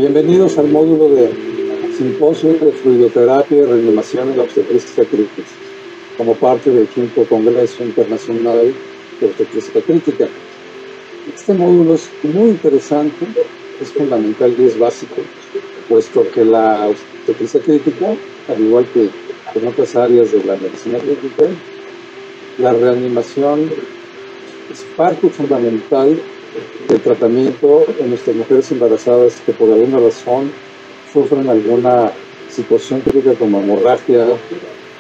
Bienvenidos al módulo de Simposio de Fluidoterapia y Reanimación en la Obstetricia Crítica, como parte del 5º Congreso Internacional de Obstetricia Crítica. Este módulo es muy interesante, es fundamental y es básico, puesto que la obstetricia crítica, al igual que en otras áreas de la medicina crítica, la reanimación es parte fundamental del tratamiento en nuestras mujeres embarazadas que por alguna razón sufren alguna situación crítica como hemorragia,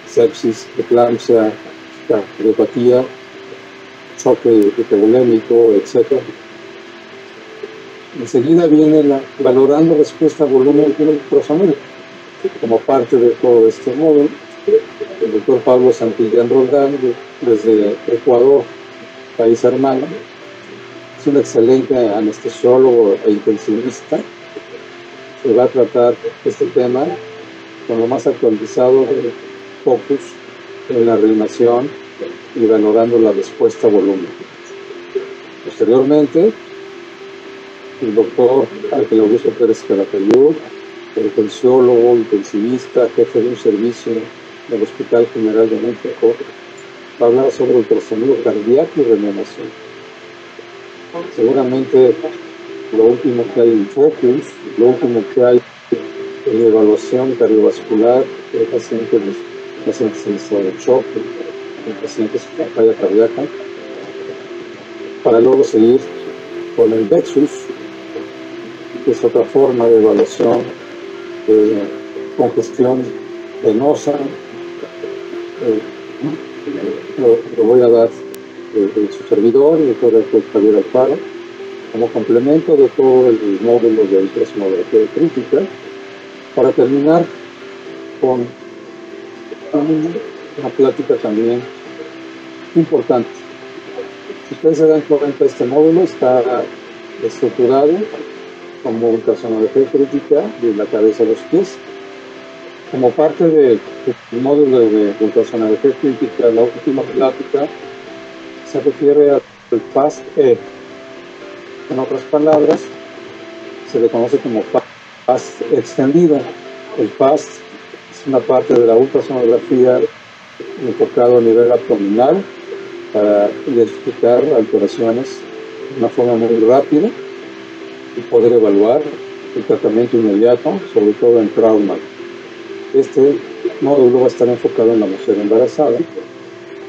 sepsis, eclampsia, cardiopatía, choque hipovolémico, etc. Enseguida viene valorando respuesta a volumen y ultrasonido. Como parte de todo este módulo, el doctor Pablo Santillán Roldán, desde Ecuador, país hermano, es un excelente anestesiólogo e intensivista que va a tratar este tema con lo más actualizado de focus en la reanimación y valorando la respuesta a volumen. Posteriormente, el doctor Ángel Augusto Pérez Calatayud, urgenciólogo, intensivista, jefe de un servicio del Hospital General de México, va a hablar sobre ultrasonido cardíaco y reanimación. Seguramente lo último que hay en focus, lo último que hay en evaluación cardiovascular de pacientes en estado de shock, en pacientes con falla cardíaca, para luego seguir con el VEXUS, que es otra forma de evaluación de congestión venosa. Lo voy a dar de su servidor y de doctor Javier Alfaro como complemento de todo el módulo de ultrasonografía crítica, para terminar con una plática también importante. Si ustedes se dan cuenta, este módulo está estructurado como ultrasonografía crítica de la cabeza a los pies. Como parte del módulo de ultrasonografía crítica, la última plática se refiere al FAST-E. En otras palabras, se le conoce como FAST extendido. El FAST es una parte de la ultrasonografía enfocado a nivel abdominal para identificar alteraciones de una forma muy rápida y poder evaluar el tratamiento inmediato, sobre todo en trauma. Este módulo va a estar enfocado en la mujer embarazada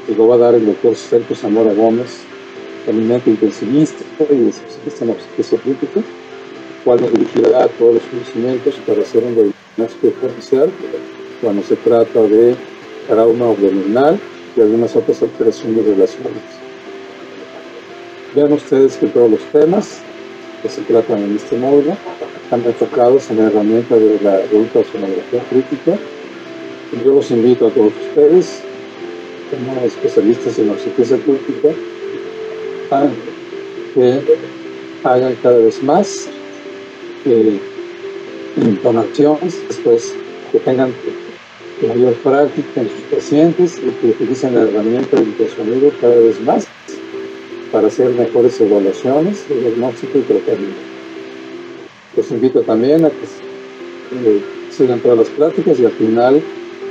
y lo va a dar el doctor Sergio Zamora Gómez, eminente intensivista y especialista en obstetricia crítica, cual nos dirigirá todos los conocimientos para hacer un diagnóstico diferencial cuando se trata de trauma abdominal y algunas otras alteraciones relacionadas. Vean ustedes que todos los temas que se tratan en este módulo están enfocados en la herramienta de la ultrasonografía crítica. Y yo los invito a todos ustedes, como especialistas en obstetricia crítica, a que hagan cada vez más donaciones, después que tengan mayor práctica en sus pacientes y que utilicen la herramienta de ultrasonido cada vez más para hacer mejores evaluaciones de diagnóstico y tratamiento. Los invito también a que sigan todas las pláticas y al final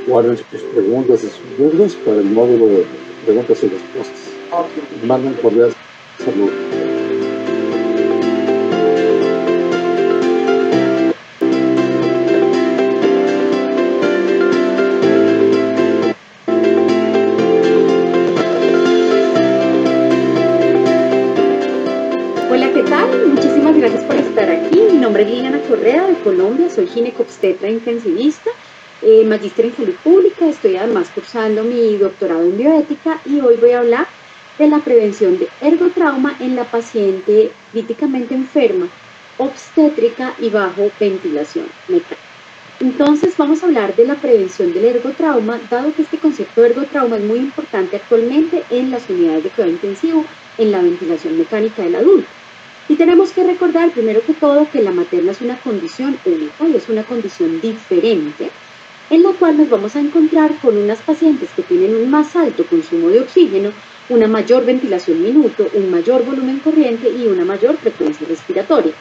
guarden sus preguntas y sus dudas para el módulo de preguntas y respuestas. Les mando un cordial saludo. Hola, ¿qué tal? Muchísimas gracias por estar aquí. Mi nombre es Liliana Correa, de Colombia. Soy ginecobstetra intensivista, magíster en salud pública. Estoy además cursando mi doctorado en bioética y hoy voy a hablar de la prevención de ergotrauma en la paciente críticamente enferma, obstétrica y bajo ventilación mecánica. Entonces vamos a hablar de la prevención del ergotrauma, dado que este concepto de ergotrauma es muy importante actualmente en las unidades de cuidado intensivo, en la ventilación mecánica del adulto. Y tenemos que recordar primero que todo que la materna es una condición única y es una condición diferente, en la cual nos vamos a encontrar con unas pacientes que tienen un más alto consumo de oxígeno, una mayor ventilación minuto, un mayor volumen corriente y una mayor frecuencia respiratoria.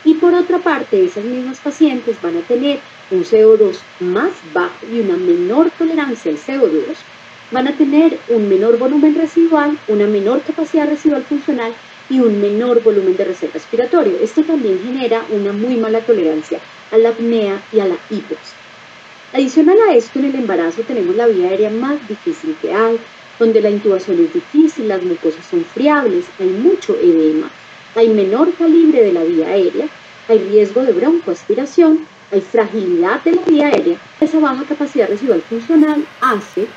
Y por otra parte, esas mismas pacientes van a tener un CO2 más bajo y una menor tolerancia al CO2, van a tener un menor volumen residual, una menor capacidad residual funcional y un menor volumen de reserva respiratorio. Esto también genera una muy mala tolerancia a la apnea y a la hipoxia. Adicional a esto, en el embarazo tenemos la vía aérea más difícil que hay, donde la intubación es difícil, las mucosas son friables, hay mucho edema, hay menor calibre de la vía aérea, hay riesgo de broncoaspiración, hay fragilidad de la vía aérea. Esa baja capacidad residual funcional hace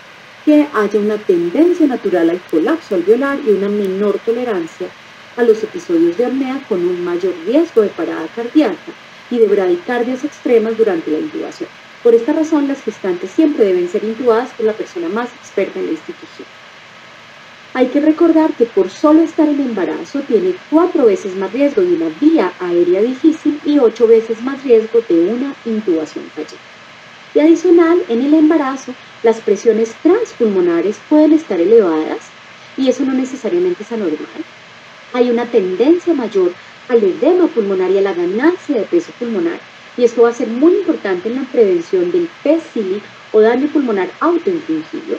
que haya una tendencia natural al colapso alveolar y una menor tolerancia a los episodios de apnea con un mayor riesgo de parada cardíaca y de bradicardias extremas durante la intubación. Por esta razón, las gestantes siempre deben ser intubadas por la persona más experta en la institución. Hay que recordar que por solo estar en embarazo tiene 4 veces más riesgo de una vía aérea difícil y 8 veces más riesgo de una intubación fallida. Y adicional, en el embarazo, las presiones transpulmonares pueden estar elevadas y eso no necesariamente es anormal. Hay una tendencia mayor al edema pulmonar y a la ganancia de peso pulmonar, y esto va a ser muy importante en la prevención del PESILI o daño pulmonar autoinfligido.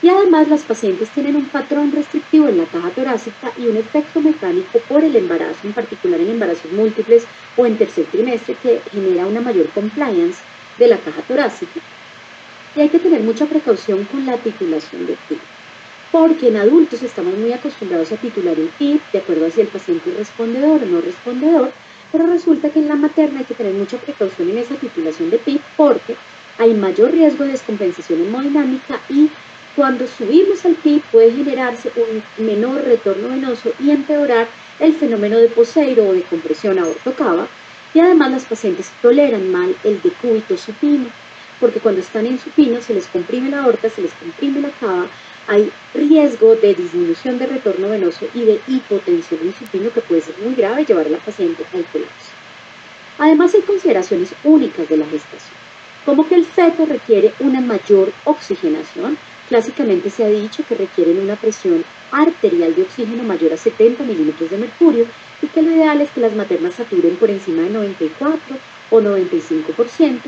Y además las pacientes tienen un patrón restrictivo en la caja torácica y un efecto mecánico por el embarazo, en particular en embarazos múltiples o en tercer trimestre, que genera una mayor compliance de la caja torácica. Y hay que tener mucha precaución con la titulación del PIB, porque en adultos estamos muy acostumbrados a titular el PIB de acuerdo a si el paciente es respondedor o no respondedor, pero resulta que en la materna hay que tener mucha precaución en esa titulación de PIB porque hay mayor riesgo de descompensación hemodinámica y cuando subimos al PIB puede generarse un menor retorno venoso y empeorar el fenómeno de poseiro o de compresión aortocava, y además las pacientes toleran mal el decúbito supino, porque cuando están en supino se les comprime la aorta, se les comprime la cava, hay riesgo de disminución de retorno venoso y de hipotensión en supino que puede ser muy grave y llevar a la paciente al colapso. Además hay consideraciones únicas de la gestación, como que el feto requiere una mayor oxigenación. Clásicamente se ha dicho que requieren una presión arterial de oxígeno mayor a 70 milímetros de mercurio y que lo ideal es que las maternas saturen por encima de 94 o 95%,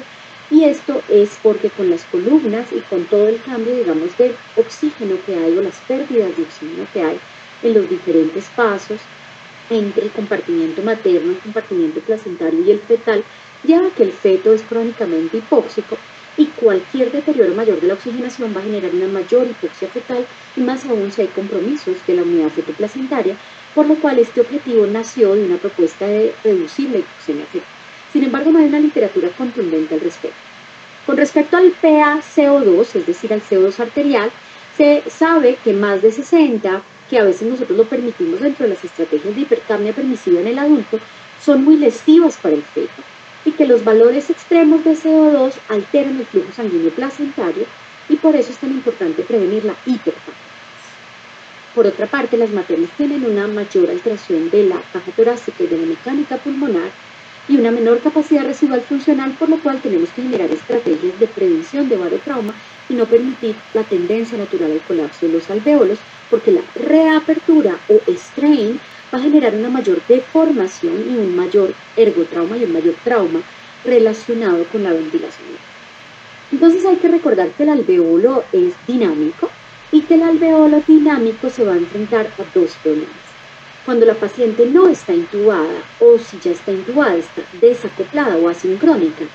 y esto es porque con las columnas y con todo el cambio, digamos, de oxígeno que hay o las pérdidas de oxígeno que hay en los diferentes pasos entre el compartimiento materno, el compartimiento placentario y el fetal, lleva a que el feto es crónicamente hipóxico y cualquier deterioro mayor de la oxigenación va a generar una mayor hipoxia fetal y más aún si hay compromisos de la unidad fetoplacentaria, por lo cual este objetivo nació de una propuesta de reducir la hipoxemia fetal. Sin embargo, no hay una literatura contundente al respecto. Con respecto al PaCO2, es decir, al CO2 arterial, se sabe que más de 60, que a veces nosotros lo permitimos dentro de las estrategias de hipercapnia permisiva en el adulto, son muy lesivas para el feto y que los valores extremos de CO2 alteran el flujo sanguíneo placentario y por eso es tan importante prevenir la hipercapnia. Por otra parte, las maternas tienen una mayor alteración de la caja torácica y de la mecánica pulmonar y una menor capacidad residual funcional, por lo cual tenemos que generar estrategias de prevención de barotrauma y no permitir la tendencia natural al colapso de los alvéolos, porque la reapertura o strain va a generar una mayor deformación y un mayor ergotrauma y un mayor trauma relacionado con la ventilación. Entonces hay que recordar que el alvéolo es dinámico y que el alvéolo dinámico se va a enfrentar a dos problemas. Cuando la paciente no está intubada o si ya está intubada, está desacoplada o asincrónica,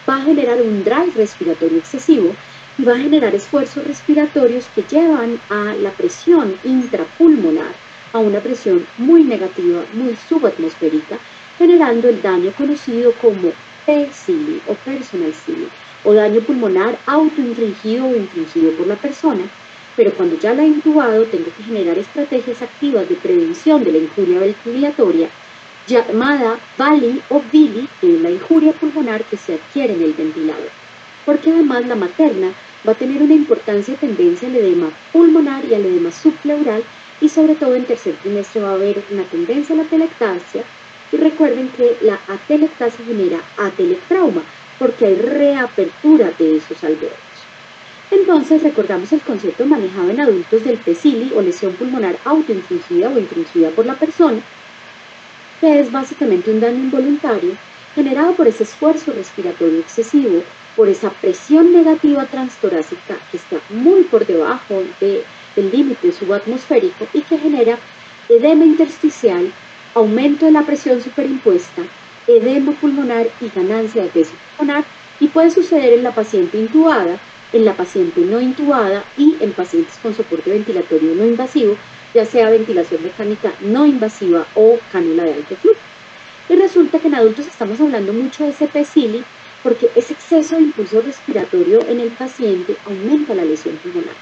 va a generar un drive respiratorio excesivo y va a generar esfuerzos respiratorios que llevan a la presión intrapulmonar a una presión muy negativa, muy subatmosférica, generando el daño conocido como PSILI o personal SILI, o daño pulmonar autoinfligido o infligido por la persona. Pero cuando ya la he intubado, tengo que generar estrategias activas de prevención de la injuria ventilatoria, llamada VALI o VILI, que es la injuria pulmonar que se adquiere en el ventilador. Porque además la materna va a tener una importancia tendencia al edema pulmonar y al edema subpleural, y sobre todo en tercer trimestre va a haber una tendencia a la atelectasia, y recuerden que la atelectasia genera atelectrauma, porque hay reapertura de esos alvéolos. Entonces recordamos el concepto manejado en adultos del PSILI o lesión pulmonar autoinfligida o infligida por la persona, que es básicamente un daño involuntario generado por ese esfuerzo respiratorio excesivo, por esa presión negativa transtorácica que está muy por debajo del límite subatmosférico y que genera edema intersticial, aumento de la presión superimpuesta, edema pulmonar y ganancia de peso pulmonar, y puede suceder en la paciente intubada, en la paciente no intubada y en pacientes con soporte ventilatorio no invasivo, ya sea ventilación mecánica no invasiva o cánula de alto flujo. Y resulta que en adultos estamos hablando mucho de ese PCILI porque ese exceso de impulso respiratorio en el paciente aumenta la lesión pulmonar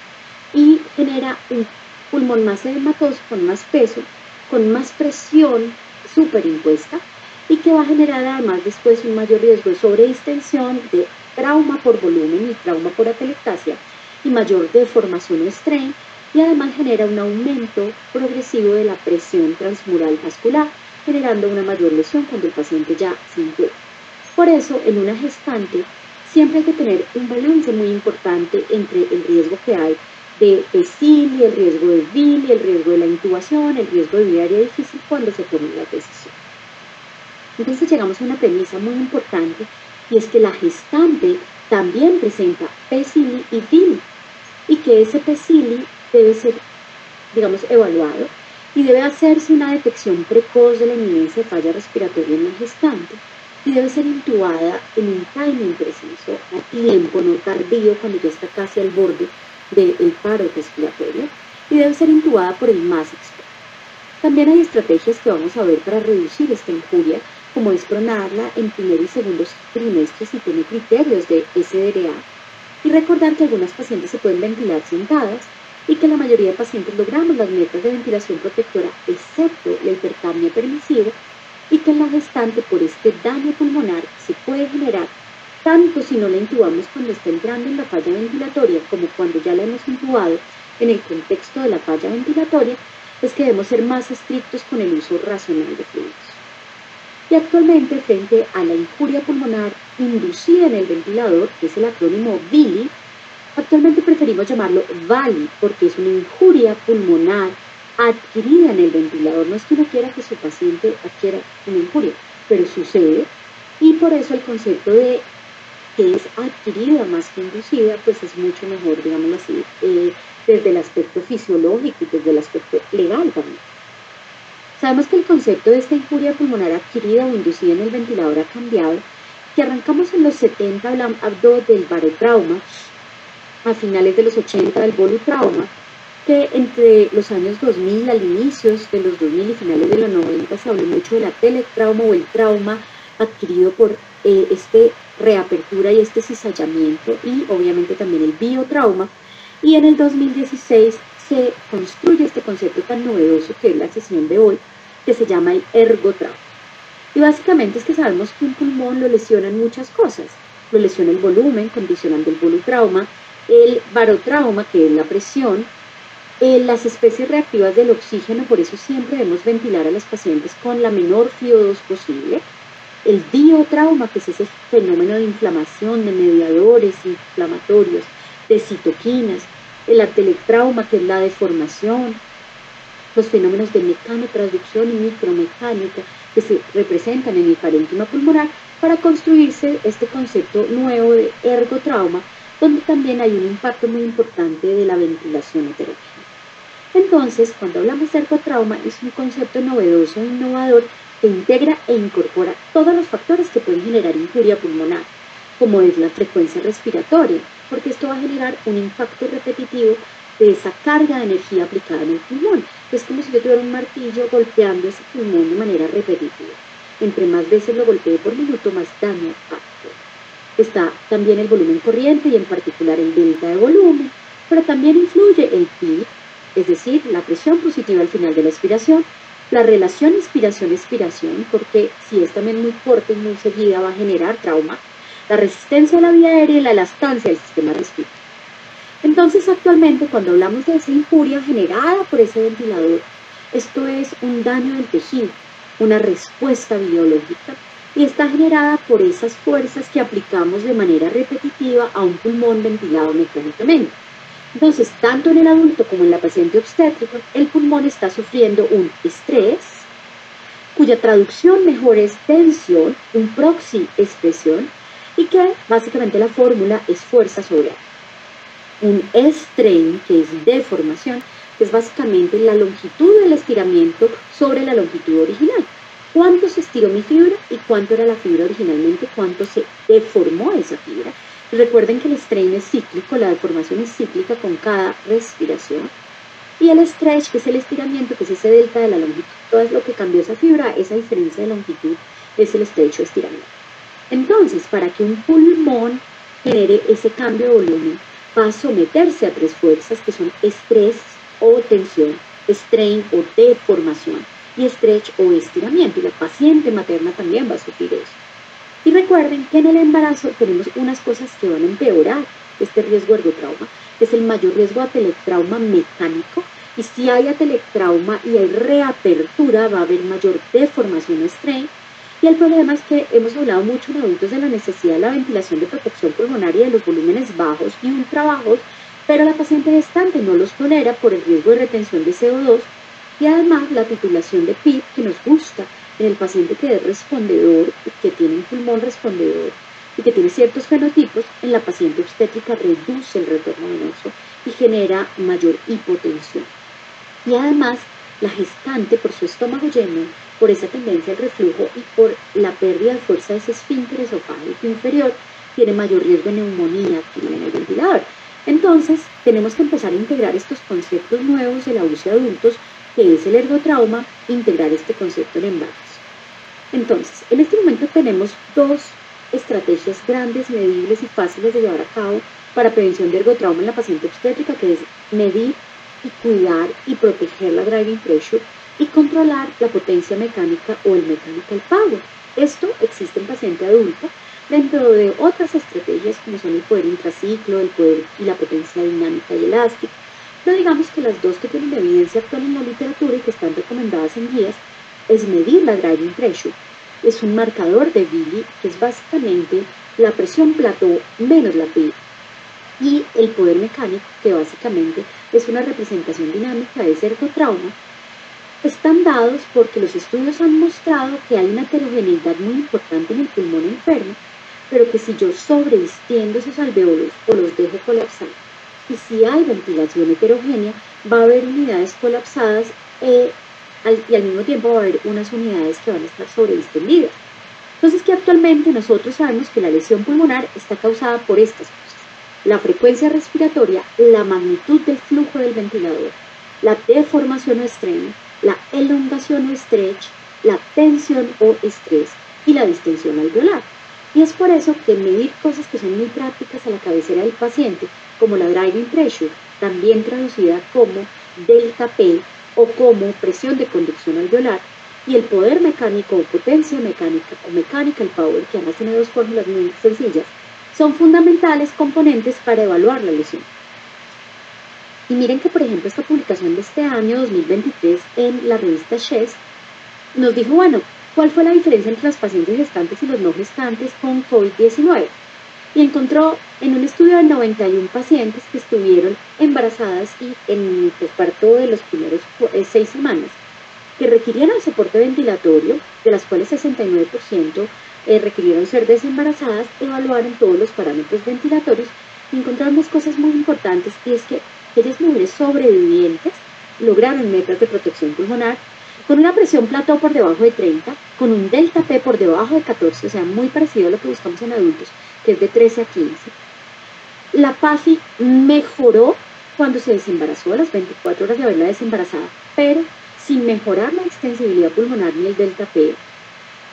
y genera un pulmón más edematoso, con más peso, con más presión superimpuesta y que va a generar además después un mayor riesgo de sobredistensión, de trauma por volumen y trauma por atelectasia y mayor deformación o strain, y además genera un aumento progresivo de la presión transmural vascular, generando una mayor lesión cuando el paciente ya se encuentra. Por eso, en una gestante, siempre hay que tener un balance muy importante entre el riesgo que hay de PCILI, el riesgo de VILI, el riesgo de la intubación, el riesgo de vida aérea difícil cuando se tome la decisión. Entonces llegamos a una premisa muy importante, y es que la gestante también presenta PCILI y VILI, y que ese PCILI debe ser, digamos, evaluado y debe hacerse una detección precoz de la inminencia de falla respiratoria en la gestante y debe ser intubada en un timing preciso, a tiempo, no tardío, cuando ya está casi al borde del paro respiratorio, y debe ser intubada por el más experto. También hay estrategias que vamos a ver para reducir esta injuria, como es pronarla en primer y segundo trimestres si tiene criterios de SDRA, y recordar que algunas pacientes se pueden ventilar sentadas y que la mayoría de pacientes logramos las metas de ventilación protectora, excepto la hipercapnia permisiva, y que en la gestante por este daño pulmonar se puede generar tanto si no la intubamos cuando está entrando en la falla ventilatoria como cuando ya la hemos intubado en el contexto de la falla ventilatoria, es que debemos ser más estrictos con el uso racional de fluidos. Y actualmente, frente a la injuria pulmonar inducida en el ventilador, que es el acrónimo VILI, actualmente preferimos llamarlo VALI porque es una injuria pulmonar adquirida en el ventilador. No es que uno quiera que su paciente adquiera una injuria, pero sucede, y por eso el concepto de que es adquirida más que inducida, pues es mucho mejor, digámoslo así, desde el aspecto fisiológico y desde el aspecto legal también. Sabemos que el concepto de esta injuria pulmonar adquirida o inducida en el ventilador ha cambiado, que arrancamos en los 70 hablando del barotrauma, a finales de los 80 del volutrauma, que entre los años 2000, al inicios de los 2000 y finales de los 90, se habló mucho de la telectrauma o el trauma adquirido por reapertura y este cizallamiento, y obviamente también el biotrauma, y en el 2016 se construye este concepto tan novedoso que es la sesión de hoy, que se llama el ergotrauma. Y básicamente es que sabemos que un pulmón lo lesionan muchas cosas, lo lesiona el volumen, condicionando el volutrauma, el barotrauma, que es la presión, las especies reactivas del oxígeno, por eso siempre debemos ventilar a las pacientes con la menor FiO2 posible, el biotrauma, que es ese fenómeno de inflamación, de mediadores inflamatorios, de citoquinas, el atelectrauma, que es la deformación, los fenómenos de mecanotransducción y micromecánica que se representan en el parénquima pulmonar, para construirse este concepto nuevo de ergotrauma, donde también hay un impacto muy importante de la ventilación heterogénea. Entonces, cuando hablamos de ergotrauma, es un concepto novedoso e innovador que integra e incorpora todos los factores que pueden generar injuria pulmonar, como es la frecuencia respiratoria, porque esto va a generar un impacto repetitivo de esa carga de energía aplicada en el pulmón. Es como si yo tuviera un martillo golpeando ese pulmón de manera repetitiva. Entre más veces lo golpee por minuto, más daño hace. Está también el volumen corriente y en particular el delta de volumen, pero también influye el PIB, es decir, la presión positiva al final de la expiración, la relación inspiración-expiración, porque si es también muy corta y muy seguida va a generar trauma, la resistencia a la vía aérea y la elastancia del sistema respiratorio. Entonces, actualmente, cuando hablamos de esa injuria generada por ese ventilador, esto es un daño del tejido, una respuesta biológica, y está generada por esas fuerzas que aplicamos de manera repetitiva a un pulmón ventilado mecánicamente. Entonces, tanto en el adulto como en la paciente obstétrica, el pulmón está sufriendo un estrés, cuya traducción mejor es tensión, un proxy es presión, y que básicamente la fórmula es fuerza sobre aire. Un strain, que es deformación, que es básicamente la longitud del estiramiento sobre la longitud original. ¿Cuánto se estiró mi fibra y cuánto era la fibra originalmente? ¿Cuánto se deformó esa fibra? Y recuerden que el strain es cíclico, la deformación es cíclica con cada respiración. Y el stretch, que es el estiramiento, que es ese delta de la longitud, todo es lo que cambió esa fibra, esa diferencia de longitud es el stretch o estiramiento. Entonces, para que un pulmón genere ese cambio de volumen, va a someterse a tres fuerzas que son estrés o tensión, strain o deformación y stretch o estiramiento. Y la paciente materna también va a sufrir eso. Y recuerden que en el embarazo tenemos unas cosas que van a empeorar este riesgo ergotrauma, que es el mayor riesgo de atelectrauma mecánico. Y si hay atelectrauma y hay reapertura, va a haber mayor deformación o strain. Y el problema es que hemos hablado mucho en adultos de la necesidad de la ventilación de protección pulmonar y de los volúmenes bajos y ultra bajos, pero la paciente gestante no los tolera por el riesgo de retención de CO2 y además la titulación de PIP, que nos gusta en el paciente que es respondedor, que tiene un pulmón respondedor y que tiene ciertos fenotipos, en la paciente obstétrica reduce el retorno venoso y genera mayor hipotensión. Y además, la gestante, por su estómago lleno, por esa tendencia al reflujo y por la pérdida de fuerza de ese esfínter esofágico inferior, tiene mayor riesgo de neumonía activa en el ventilador. Entonces, tenemos que empezar a integrar estos conceptos nuevos de la UCI adultos, que es el ergotrauma, integrar este concepto en embarazo. Entonces, en este momento tenemos dos estrategias grandes, medibles y fáciles de llevar a cabo para prevención de ergotrauma en la paciente obstétrica, que es medir y cuidar y proteger la driving pressure y controlar la potencia mecánica o el mechanical power. Esto existe en paciente adulto dentro de otras estrategias como son el poder intraciclo, el poder y la potencia dinámica y elástica. Pero digamos que las dos que tienen evidencia actual en la literatura y que están recomendadas en guías es medir la driving pressure. Es un marcador de Billy, que es básicamente la presión plató menos la PI. Y el poder mecánico, que básicamente es una representación dinámica de ese ergotrauma, están dados porque los estudios han mostrado que hay una heterogeneidad muy importante en el pulmón enfermo, pero que si yo sobreextiendo esos alveolos o los dejo colapsar, y si hay ventilación heterogénea, va a haber unidades colapsadas y al mismo tiempo va a haber unas unidades que van a estar sobreextendidas. Entonces, que actualmente nosotros sabemos que la lesión pulmonar está causada por estas cosas: la frecuencia respiratoria, la magnitud del flujo del ventilador, la deformación o strain, la elongación o stretch, la tensión o estrés y la distensión alveolar. Y es por eso que medir cosas que son muy prácticas a la cabecera del paciente, como la driving pressure, también traducida como delta P o como presión de conducción alveolar, y el poder mecánico o potencia mecánica o mechanical power, que además tiene dos fórmulas muy sencillas, son fundamentales componentes para evaluar la lesión. Y miren que, por ejemplo, esta publicación de este año 2023 en la revista Chest nos dijo, bueno, ¿cuál fue la diferencia entre los pacientes gestantes y los no gestantes con COVID-19? Y encontró en un estudio de 91 pacientes que estuvieron embarazadas y en el parto de los primeros 6 semanas, que requirieron soporte ventilatorio, de las cuales 69% requirieron ser desembarazadas, evaluaron todos los parámetros ventilatorios y encontraron dos cosas muy importantes, y es que aquellas mujeres sobrevivientes lograron metas de protección pulmonar con una presión plató por debajo de 30, con un delta P por debajo de 14, o sea, muy parecido a lo que buscamos en adultos, que es de 13 a 15. La PAFI mejoró cuando se desembarazó a las 24 horas de haberla desembarazada, pero sin mejorar la extensibilidad pulmonar ni el delta P,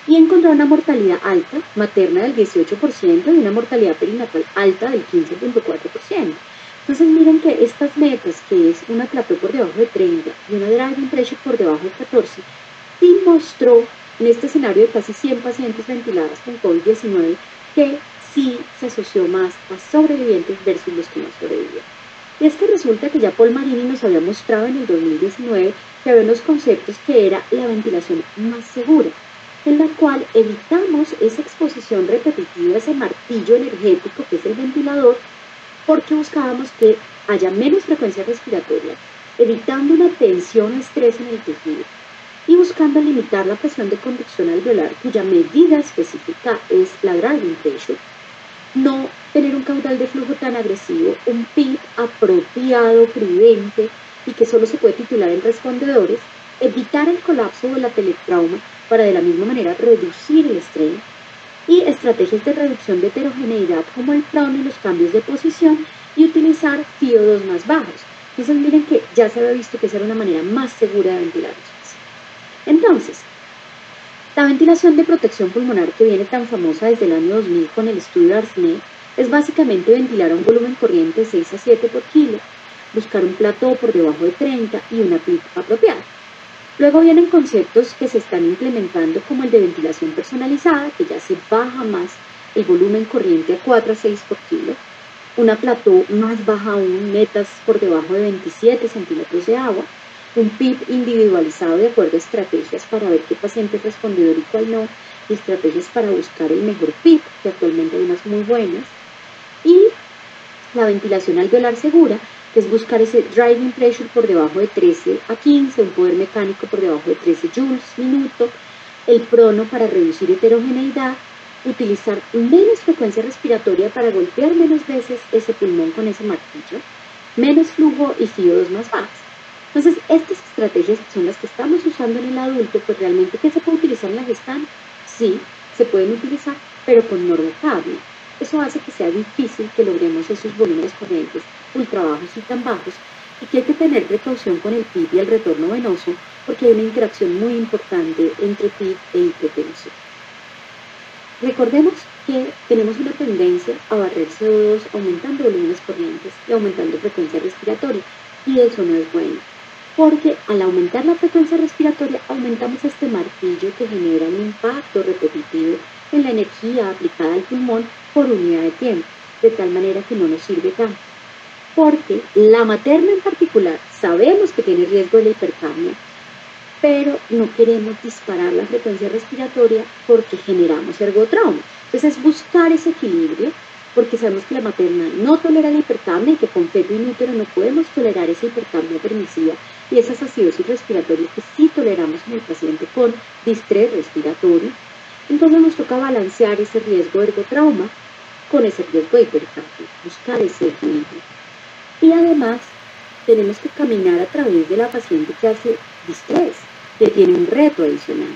y encontró una mortalidad alta, materna del 18% y una mortalidad perinatal alta del 15.4%. Entonces miren que estas metas, que es una plató por debajo de 30 y una driving pressure por debajo de 14, sí mostró en este escenario de casi 100 pacientes ventiladas con COVID-19 que sí se asoció más a sobrevivientes versus los que no sobrevivieron. Y es que resulta que ya Paul Marini nos había mostrado en el 2019 que había unos conceptos que era la ventilación más segura, en la cual evitamos esa exposición repetitiva, ese martillo energético que es el ventilador, porque buscábamos que haya menos frecuencia respiratoria, evitando una tensión o estrés en el tejido. y buscando limitar la presión de conducción alveolar, cuya medida específica es la driving pressure, no tener un caudal de flujo tan agresivo, un PIP apropiado, prudente y que solo se puede titular en respondedores, evitar el colapso o el atelectrauma para de la misma manera reducir el estrés y estrategias de reducción de heterogeneidad como el prono y los cambios de posición y utilizar FiO2 más bajos. Entonces miren que ya se había visto que esa era una manera más segura de ventilar los pacientes. Entonces, la ventilación de protección pulmonar que viene tan famosa desde el año 2000 con el estudio de Arsney es básicamente ventilar a un volumen corriente de 6 a 7 por kilo, buscar un plató por debajo de 30 y una PIP apropiada. Luego vienen conceptos que se están implementando como el de ventilación personalizada, que ya se baja más el volumen corriente a 4 a 6 por kilo, una plató más baja aún, metas por debajo de 27 centímetros de agua, un PIP individualizado de acuerdo a estrategias para ver qué paciente es respondedor y cuál no, y estrategias para buscar el mejor PIP, que actualmente hay unas muy buenas, y la ventilación alveolar segura, que es buscar ese driving pressure por debajo de 13 a 15, un poder mecánico por debajo de 13 joules minuto, el prono para reducir heterogeneidad, utilizar menos frecuencia respiratoria para golpear menos veces ese pulmón con ese martillo, menos flujo y FiO2 más bajas. Entonces, estas estrategias son las que estamos usando en el adulto, pues realmente, ¿qué se puede utilizar en la gestante? Sí, se pueden utilizar, pero con normocable. Eso hace que sea difícil que logremos esos volúmenes corrientes ultra bajos y tan bajos, y que hay que tener precaución con el PIB y el retorno venoso, porque hay una interacción muy importante entre PIB e hipotensión. Recordemos que tenemos una tendencia a barrer CO2 aumentando volúmenes corrientes y aumentando frecuencia respiratoria, y eso no es bueno, porque al aumentar la frecuencia respiratoria aumentamos este martillo que genera un impacto repetitivo en la energía aplicada al pulmón por unidad de tiempo, de tal manera que no nos sirve tanto. Porque la materna en particular sabemos que tiene riesgo de la hipercapnia, pero no queremos disparar la frecuencia respiratoria porque generamos ergotrauma. Entonces es buscar ese equilibrio, porque sabemos que la materna no tolera la hipercapnia y que con feto in útero no podemos tolerar esa hipercapnia permisiva y esas acidosis respiratoria que sí toleramos en el paciente con distrés respiratorio. Entonces nos toca balancear ese riesgo de ergotrauma con ese riesgo de hipercapnia, buscar ese equilibrio. Y además tenemos que caminar a través de la paciente que hace distrés, que tiene un reto adicional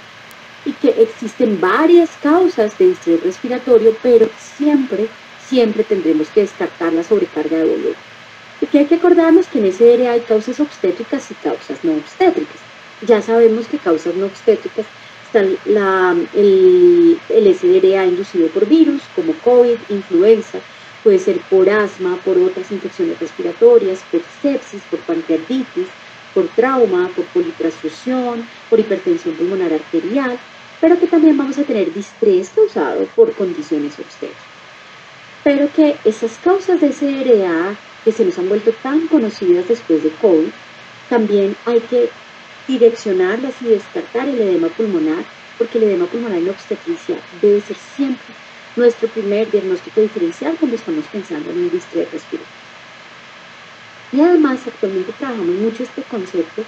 y que existen varias causas de distrés respiratorio, pero siempre tendremos que descartar la sobrecarga de volumen. Y que hay que acordarnos que en SDRA hay causas obstétricas y causas no obstétricas. Ya sabemos que causas no obstétricas están el SDRA inducido por virus, como COVID, influenza, puede ser por asma, por otras infecciones respiratorias, por sepsis, por pancreatitis, por trauma, por politransfusión, por hipertensión pulmonar arterial, pero que también vamos a tener distrés causado por condiciones obstétricas. Pero que esas causas de SDRA que se nos han vuelto tan conocidas después de COVID, también hay que direccionarlas y descartar el edema pulmonar, porque el edema pulmonar en obstetricia debe ser siempre nuestro primer diagnóstico diferencial cuando estamos pensando en un distrés respiratorio. Y además actualmente trabajamos mucho este concepto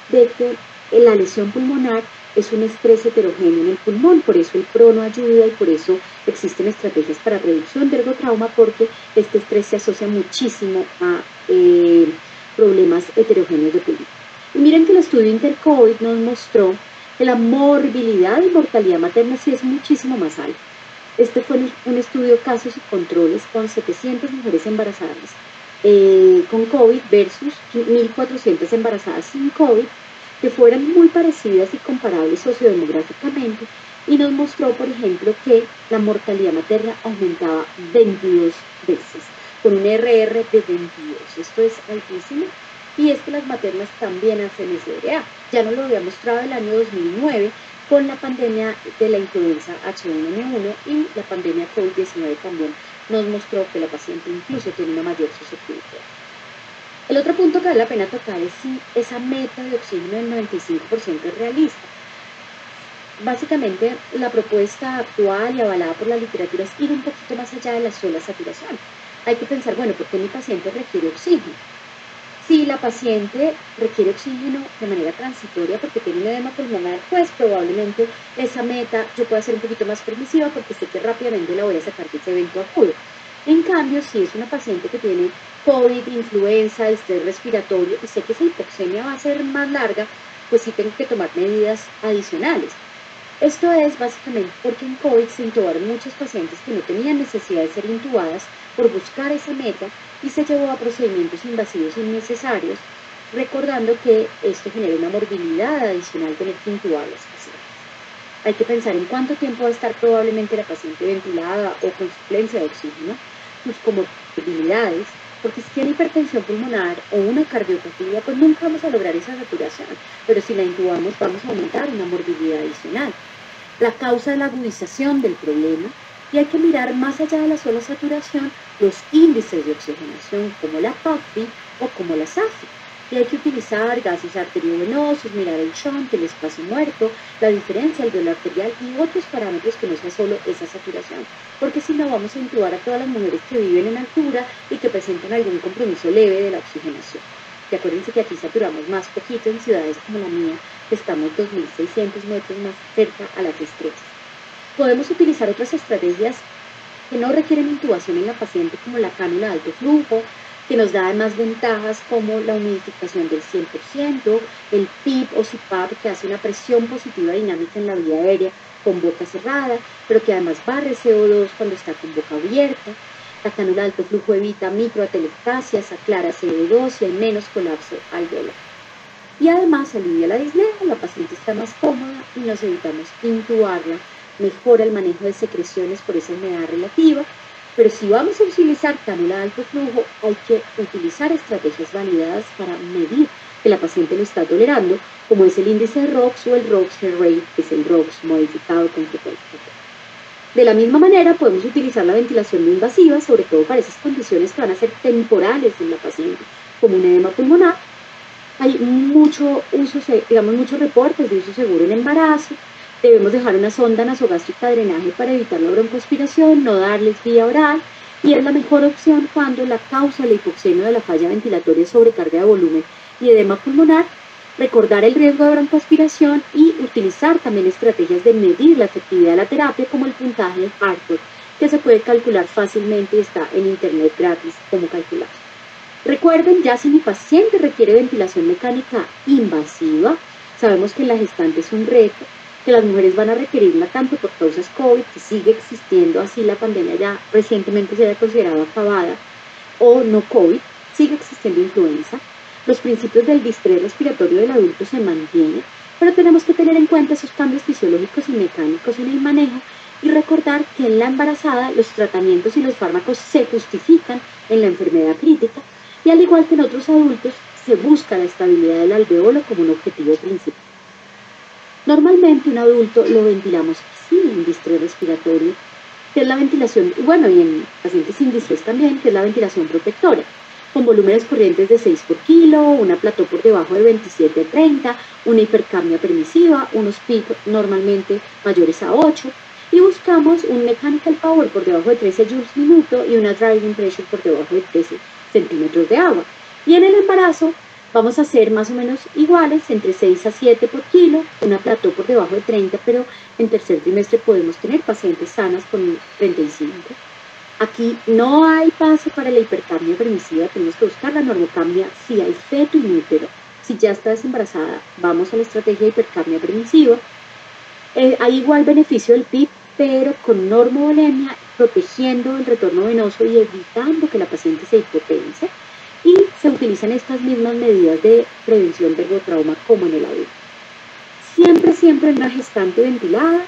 de que la lesión pulmonar es un estrés heterogéneo en el pulmón, por eso el prono ayuda y por eso existen estrategias para reducción de ergotrauma, porque este estrés se asocia muchísimo a problemas heterogéneos de pulmón. Y miren que el estudio Intercovid nos mostró que la morbilidad y mortalidad materna sí es muchísimo más alta. Este fue un estudio de casos y controles con 700 mujeres embarazadas con COVID versus 1.400 embarazadas sin COVID, que fueran muy parecidas y comparables sociodemográficamente, y nos mostró, por ejemplo, que la mortalidad materna aumentaba 22 veces, con un RR de 22. Esto es altísimo, y es que las maternas también hacen SDRA. Ya nos lo había mostrado el año 2009 con la pandemia de la influenza H1N1 y la pandemia COVID-19 también nos mostró que la paciente incluso tiene una mayor susceptibilidad. El otro punto que vale la pena tocar es si esa meta de oxígeno del 95% es realista. Básicamente, la propuesta actual y avalada por la literatura es ir un poquito más allá de la sola saturación. Hay que pensar, bueno, ¿por qué mi paciente requiere oxígeno? Si la paciente requiere oxígeno de manera transitoria porque tiene un edema pulmonar, pues probablemente esa meta yo pueda ser un poquito más permisiva porque sé que rápidamente la voy a sacar de ese evento agudo. En cambio, si es una paciente que tiene COVID, influenza, estrés respiratorio y sé que esa hipoxemia va a ser más larga, pues sí tengo que tomar medidas adicionales. Esto es básicamente porque en COVID se intubaron muchos pacientes que no tenían necesidad de ser intubadas por buscar esa meta y se llevó a procedimientos invasivos innecesarios, recordando que esto genera una morbilidad adicional tener que intubar a los pacientes. Hay que pensar en cuánto tiempo va a estar probablemente la paciente ventilada o con suplencia de oxígeno, sus comorbilidades, porque si tiene hipertensión pulmonar o una cardiopatía, pues nunca vamos a lograr esa saturación, pero si la intubamos vamos a aumentar una morbilidad adicional. La causa de la agudización del problema, y hay que mirar más allá de la sola saturación los índices de oxigenación como la PAFI o como la SAFI. Y hay que utilizar gases arteriovenosos, mirar el shunt, el espacio muerto, la diferencia, el duelo arterial y otros parámetros que no sea solo esa saturación, porque si no vamos a intubar a todas las mujeres que viven en altura y que presentan algún compromiso leve de la oxigenación. Y acuérdense que aquí saturamos más poquito en ciudades como la mía, que estamos 2.600 metros más cerca a las estrellas. Podemos utilizar otras estrategias que no requieren intubación en la paciente como la cánula de alto flujo, que nos da además ventajas como la humidificación del 100%, el PIP o CPAP que hace una presión positiva dinámica en la vía aérea con boca cerrada, pero que además barre CO2 cuando está con boca abierta. La cánula de alto flujo evita microatelectasias, aclara CO2 y hay menos colapso alveolar. Y además alivia la disnea, la paciente está más cómoda y nos evitamos intubarla, mejora el manejo de secreciones por esa humedad relativa. Pero si vamos a utilizar cánula de alto flujo, hay que utilizar estrategias validadas para medir que la paciente lo está tolerando, como es el índice de ROX o el ROX Heart Rate, que es el ROX modificado con frecuencia. De la misma manera, podemos utilizar la ventilación no invasiva, sobre todo para esas condiciones que van a ser temporales en la paciente, como un edema pulmonar. Hay mucho uso, digamos, muchos reportes de uso seguro en embarazo. Debemos dejar una sonda nasogástrica de drenaje para evitar la broncoaspiración, no darles vía oral, y es la mejor opción cuando la causa de la hipoxemia de la falla ventilatoria es sobrecarga de volumen y edema pulmonar. Recordar el riesgo de broncoaspiración y utilizar también estrategias de medir la efectividad de la terapia como el puntaje de Hartford, que se puede calcular fácilmente y está en internet gratis como calcular. Recuerden, ya si mi paciente requiere ventilación mecánica invasiva, sabemos que en la gestante es un reto, que las mujeres van a requerirla tanto por causas COVID, que sigue existiendo, así la pandemia ya recientemente se haya considerado acabada, o no COVID, sigue existiendo influenza. Los principios del distrés respiratorio del adulto se mantienen, pero tenemos que tener en cuenta esos cambios fisiológicos y mecánicos en el manejo y recordar que en la embarazada los tratamientos y los fármacos se justifican en la enfermedad crítica y al igual que en otros adultos se busca la estabilidad del alveolo como un objetivo principal. Normalmente un adulto lo ventilamos así en distrés respiratorio, que es la ventilación, bueno, y en pacientes sin distrés también, que es la ventilación protectora, con volúmenes corrientes de 6 por kilo, una plató por debajo de 27 a 30, una hipercapnia permisiva, unos PIP normalmente mayores a 8, y buscamos un mechanical power por debajo de 13 joules minuto y una driving pressure por debajo de 13 centímetros de agua. Y en el embarazo vamos a hacer más o menos iguales, entre 6 a 7 por kilo, una plató por debajo de 30, pero en tercer trimestre podemos tener pacientes sanas con 35. Aquí no hay base para la hipercapnia permisiva, tenemos que buscar la normocapnia si hay feto y útero. Si ya está desembarazada, vamos a la estrategia de hipercapnia permisiva. Hay igual beneficio del PIP, pero con normovolemia, protegiendo el retorno venoso y evitando que la paciente se hipotense. Y se utilizan estas mismas medidas de prevención de ergotrauma como en el adulto. Siempre en una gestante ventilada,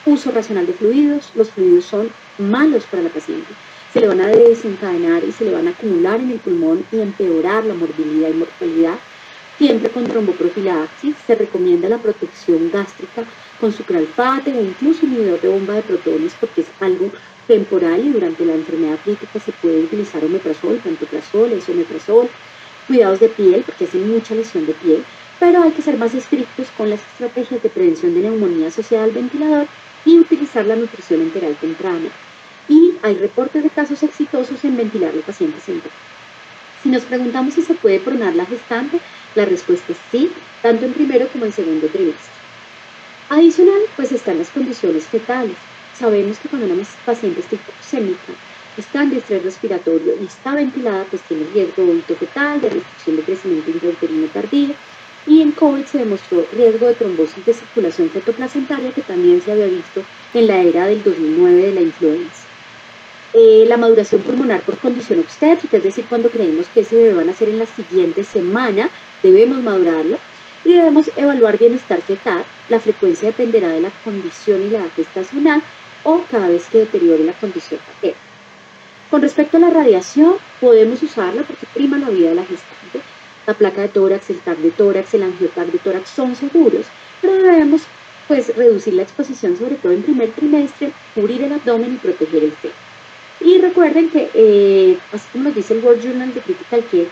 uso racional de fluidos. Los fluidos son malos para la paciente, se le van a desencadenar y se le van a acumular en el pulmón y empeorar la morbilidad y mortalidad. Siempre con tromboprofilaxis se recomienda la protección gástrica con sucralfate o incluso inhibidor de bomba de protones porque es algo temporal y durante la enfermedad crítica se puede utilizar omeprazol, pantoprazol, esomeprazol, cuidados de piel porque hacen mucha lesión de piel, pero hay que ser más estrictos con las estrategias de prevención de neumonía asociada al ventilador y utilizar la nutrición enteral temprana. Y hay reportes de casos exitosos en ventilar a los pacientes en Si nos preguntamos si se puede pronar la gestante, la respuesta es sí, tanto en primero como en segundo trimestre. Adicional, pues están las condiciones fetales. Sabemos que cuando una paciente está hipoxémica, está en distrés respiratorio y está ventilada, pues tiene riesgo de óbito fetal, de restricción de crecimiento intrauterino tardío, y en COVID se demostró riesgo de trombosis de circulación fetoplacentaria, que también se había visto en la era del 2009 de la influenza. La maduración pulmonar por condición obstétrica, es decir, cuando creemos que ese bebé va a nacer en la siguiente semana, debemos madurarlo y debemos evaluar bienestar fetal. La frecuencia dependerá de la condición y la edad gestacional o cada vez que deteriore la condición materna. Con respecto a la radiación, podemos usarla porque prima la vida de la gestante. La placa de tórax, el TAC de tórax, el angio-TAC de tórax son seguros, pero debemos pues reducir la exposición, sobre todo en primer trimestre, cubrir el abdomen y proteger el feto. Y recuerden que, así como nos dice el World Journal de Critical Care,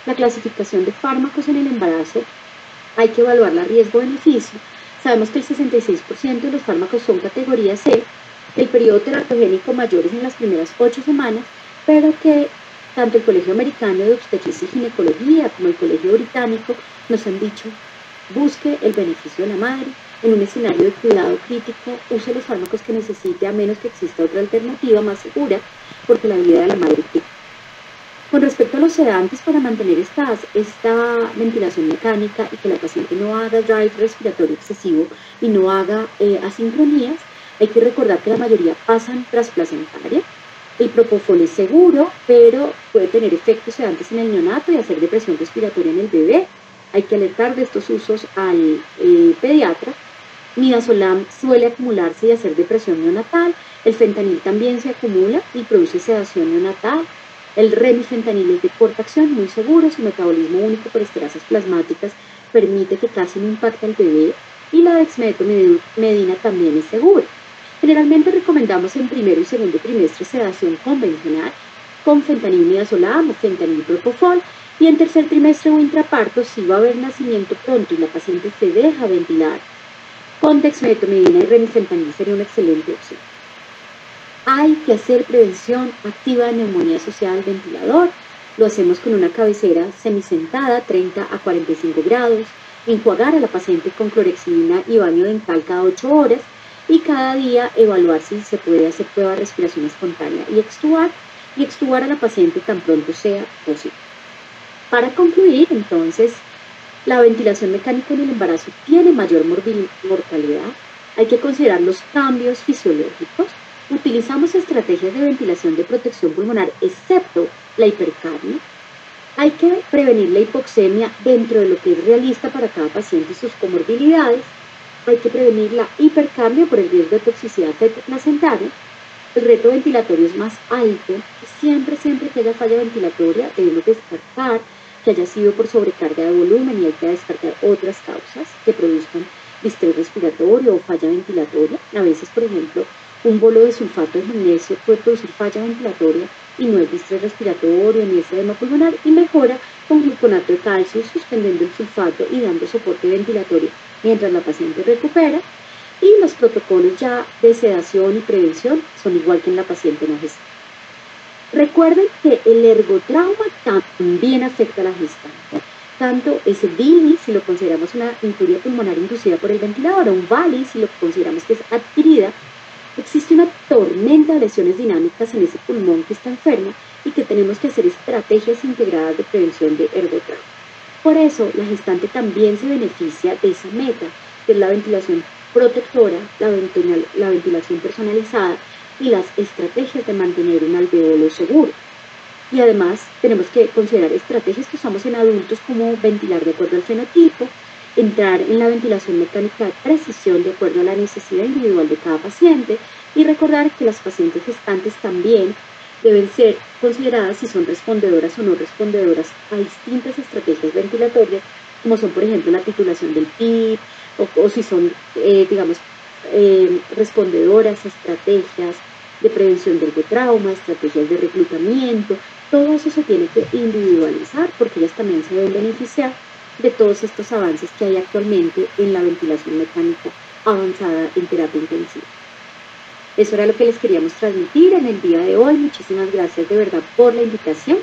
la clasificación de fármacos en el embarazo hay que evaluar la riesgo-beneficio. Sabemos que el 66% de los fármacos son categoría C, el periodo teratogénico mayor es en las primeras 8 semanas, pero que tanto el Colegio Americano de Obstetricia y Ginecología como el Colegio Británico nos han dicho: busque el beneficio de la madre, en un escenario de cuidado crítico, use los fármacos que necesite a menos que exista otra alternativa más segura, porque la vida de la madre queda. Con respecto a los sedantes, para mantener esta ventilación mecánica y que la paciente no haga drive respiratorio excesivo y no haga asincronías, hay que recordar que la mayoría pasan transplacentaria. El propofol es seguro, pero puede tener efectos sedantes en el neonato y hacer depresión respiratoria en el bebé. Hay que alertar de estos usos al pediatra. Midazolam suele acumularse y hacer depresión neonatal. El fentanil también se acumula y produce sedación neonatal. El remifentanil es de corta acción, muy seguro. Su metabolismo único por esterasas plasmáticas permite que casi no impacte al bebé. Y la dexmedetomidina también es segura. Generalmente recomendamos en primero y segundo trimestre sedación convencional con fentanil midazolam o fentanil propofol, y en tercer trimestre o intraparto, si va a haber nacimiento pronto y la paciente se deja ventilar, con dexmedetomidina y remifentanil sería una excelente opción. Hay que hacer prevención activa de neumonía asociada al ventilador. Lo hacemos con una cabecera semisentada, 30 a 45 grados, enjuagar a la paciente con clorexidina y baño dental cada 8 horas, y cada día evaluar si se puede hacer prueba de respiración espontánea y extubar a la paciente tan pronto sea posible. Para concluir, entonces, la ventilación mecánica en el embarazo tiene mayor mortalidad. Hay que considerar los cambios fisiológicos. Utilizamos estrategias de ventilación de protección pulmonar, excepto la hipercapnia. Hay que prevenir la hipoxemia dentro de lo que es realista para cada paciente y sus comorbilidades. Hay que prevenir la hipercapnia por el riesgo de toxicidad fetoplacentaria. El reto ventilatorio es más alto. Siempre que haya falla ventilatoria, debemos descartar que haya sido por sobrecarga de volumen, y hay que descartar otras causas que produzcan distrés respiratorio o falla ventilatoria. A veces, por ejemplo, un bolo de sulfato de magnesio puede producir falla ventilatoria y no es distrés respiratorio ni es edema pulmonar, y mejora con gluconato de calcio suspendiendo el sulfato y dando soporte ventilatorio mientras la paciente recupera. Y los protocolos ya de sedación y prevención son igual que en la paciente no gestante. Recuerden que el ergotrauma también afecta a la gestante. Tanto ese VILI, si lo consideramos una injuria pulmonar inducida por el ventilador, o un VALI, si lo consideramos que es adquirida, existe una tormenta de lesiones dinámicas en ese pulmón que está enfermo y que tenemos que hacer estrategias integradas de prevención de ergotrauma. Por eso, la gestante también se beneficia de esa meta, que es la ventilación protectora, la ventilación personalizada y las estrategias de mantener un alveolo seguro. Y además tenemos que considerar estrategias que usamos en adultos, como ventilar de acuerdo al fenotipo, entrar en la ventilación mecánica de precisión de acuerdo a la necesidad individual de cada paciente, y recordar que las pacientes gestantes también deben ser consideradas si son respondedoras o no respondedoras a distintas estrategias ventilatorias, como son, por ejemplo, la titulación del PIP, o si son, respondedoras a estrategias de prevención del trauma, estrategias de reclutamiento. Todo eso se tiene que individualizar, porque ellas también se deben beneficiar de todos estos avances que hay actualmente en la ventilación mecánica avanzada en terapia intensiva. Eso era lo que les queríamos transmitir en el día de hoy. Muchísimas gracias de verdad por la invitación.